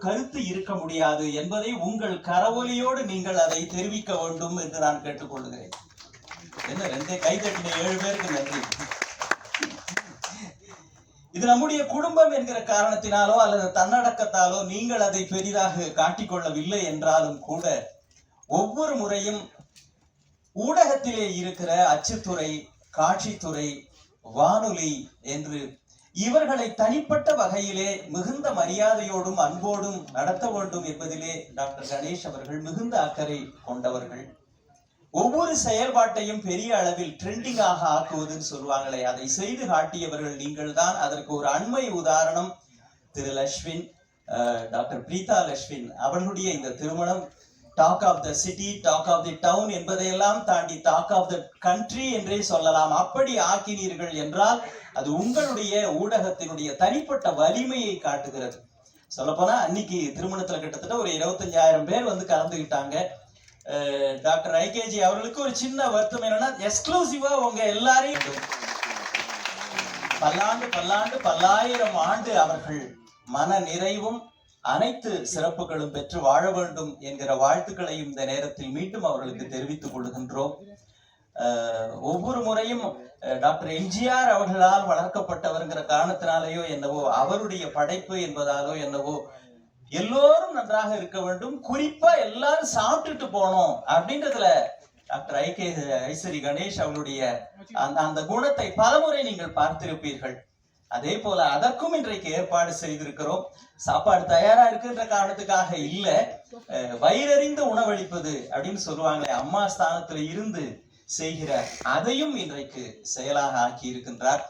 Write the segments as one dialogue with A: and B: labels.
A: கருத்து இருக்க முடியாது என்பதை உங்கள் கரவொலியோடு நீங்கள் அதை தெரிவிக்க வேண்டும் என்று நான் கேட்டுக்கொள்கிறேன். என்ன 2 கை தட்டின 7 பேருக்கு நன்றி. இது நம்முடைய குடும்பம் என்கிற காரணத்தினாலோ அல்லது தன்னடக்கத்தாலோ நீங்கள் அதை பெரிதாக காட்டிக்கொள்ளவில்லை என்றாலும் கூட ஒவ்வொரு முறையும் ஊடகத்திலே இருக்கிற அச்சுத்துறை, காட்சித்துறை, வானொலி என்று இவர்களை தனிப்பட்ட வகையிலே மிகுந்த மரியாதையோடும் அன்போடும் நடத்த வேண்டும் என்பதிலே டாக்டர் கணேஷ் அவர்கள் மிகுந்த அக்கறை கொண்டவர்கள். ஒவ்வொரு செயல்பாட்டையும் பெரிய அளவில் ட்ரெண்டிங்காக ஆக்குவதுன்னு சொல்லுவாங்களே, அதை செய்து காட்டியவர்கள் நீங்கள் தான். அதற்கு ஒரு அண்மை உதாரணம் திரு லஷ்வின், டாக்டர் பிரீதா லஷ்வின் அவர்களுடைய இந்த திருமணம் talk of the city, talk of the town என்பதையெல்லாம் தாண்டி டாக் ஆஃப் த கண்ட்ரி என்றே சொல்லலாம். அப்படி ஆக்கினீர்கள் என்றால் அது உங்களுடைய ஊடகத்தினுடைய தனிப்பட்ட வலிமையை காட்டுகிறது. சொல்லப்போனா அன்னைக்கு திருமணத்துல கிட்டத்தட்ட ஒரு 25,000 பேர் வந்து கலந்துகிட்டாங்க. டாக்டர் ஐகேஜி அவர்களுக்கு ஒரு சின்ன வருத்தம் என்னன்னா, எக்ஸ்க்ளூசிவா உங்க எல்லாரையும் பல்லாயிரம் ஆண்டு அவர்கள் மன நிறைவும் அனைத்து சிறப்புகளும் பெற்று வாழ வேண்டும் என்கிற வாழ்த்துக்களையும் இந்த நேரத்தில் மீண்டும் அவர்களுக்கு தெரிவித்துக் கொள்கின்றோம். ஒவ்வொரு முறையும் டாக்டர் எம்ஜிஆர் அவர்களால் வளர்க்கப்பட்டவர்ங்கிற காரணத்தினாலேயோ என்னவோ, அவருடைய படைப்பு என்பதாலோ என்னவோ, எல்லோரும் நன்றாக இருக்க வேண்டும், குறிப்பா எல்லாரும் சாப்பிட்டுட்டு போனோம் அப்படின்றதுல டாக்டர் ஐசரி கணேஷ் அவருடைய அந்த குணத்தை பலமுறை நீங்கள் பார்த்திருப்பீர்கள். அதே போல அதற்கும் இன்றைக்கு ஏற்பாடு செய்திருக்கிறோம். சாப்பாடு தயாரா இருக்குன்ற காரணத்துக்காக இல்ல, வயிறறிந்து உணவளிப்பது அப்படின்னு சொல்லுவாங்களே, அம்மா ஸ்தானத்துல இருந்து செய்கிறார், அதையும் இன்றைக்கு செயலாக ஆக்கி இருக்கின்றார்.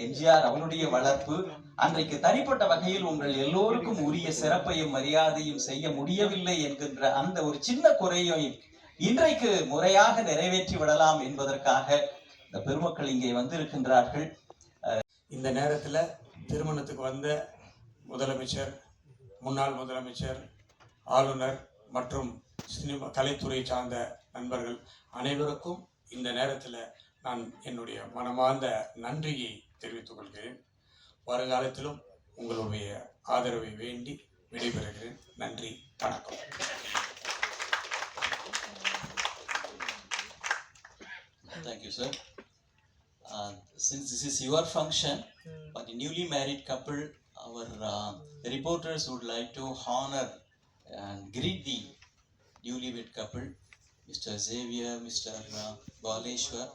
A: எம்ஜிஆர் அவனுடைய வளர்ப்பு அன்றைக்கு தனிப்பட்ட வகையில் உங்கள் எல்லோருக்கும் உரிய சிறப்பையும் மரியாதையும் செய்ய முடியவில்லை என்கின்ற அந்த ஒரு சின்ன குறையையும் இன்றைக்கு முறையாக நிறைவேற்றி விடலாம் என்பதற்காக இந்த பெருமக்கள் இங்கே வந்திருக்கின்றார்கள்.
B: இந்த நேரத்தில் திருமணத்துக்கு வந்த முதலமைச்சர், முன்னாள் முதலமைச்சர், ஆளுநர் மற்றும் சினிமா கலைத்துறை சார்ந்த நண்பர்கள் அனைவருக்கும் இந்த நேரத்தில் நான் என்னுடைய மனமார்ந்த நன்றியை தெரிவித்துக் கொள்கிறேன். வருங்காலத்திலும் உங்களுடைய ஆதரவை வேண்டி விடைபெறுகிறேன். நன்றி, வணக்கம்.
A: Thank you, sir. Since this is your function, for the newly married couple, our reporters would like to honor and greet the newlywed couple, Mr. Xavier, Mr. Baleshwar.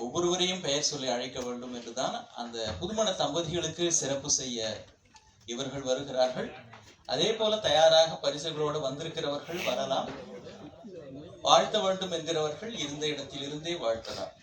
A: ஒவ்வொருவரையும் பெயர் சொல்லி அழைக்க வேண்டும் என்றுதான் அந்த புதுமண தம்பதிகளுக்கு சிறப்பு செய்ய இவர்கள் வருகிறார்கள். அதே போல தயாராக பரிசுகளோடு வந்திருக்கிறவர்கள் வரலாம். வாழ்த்த வேண்டும் என்கிறவர்கள் இருந்த இடத்திலிருந்தே வாழ்த்தலாம்.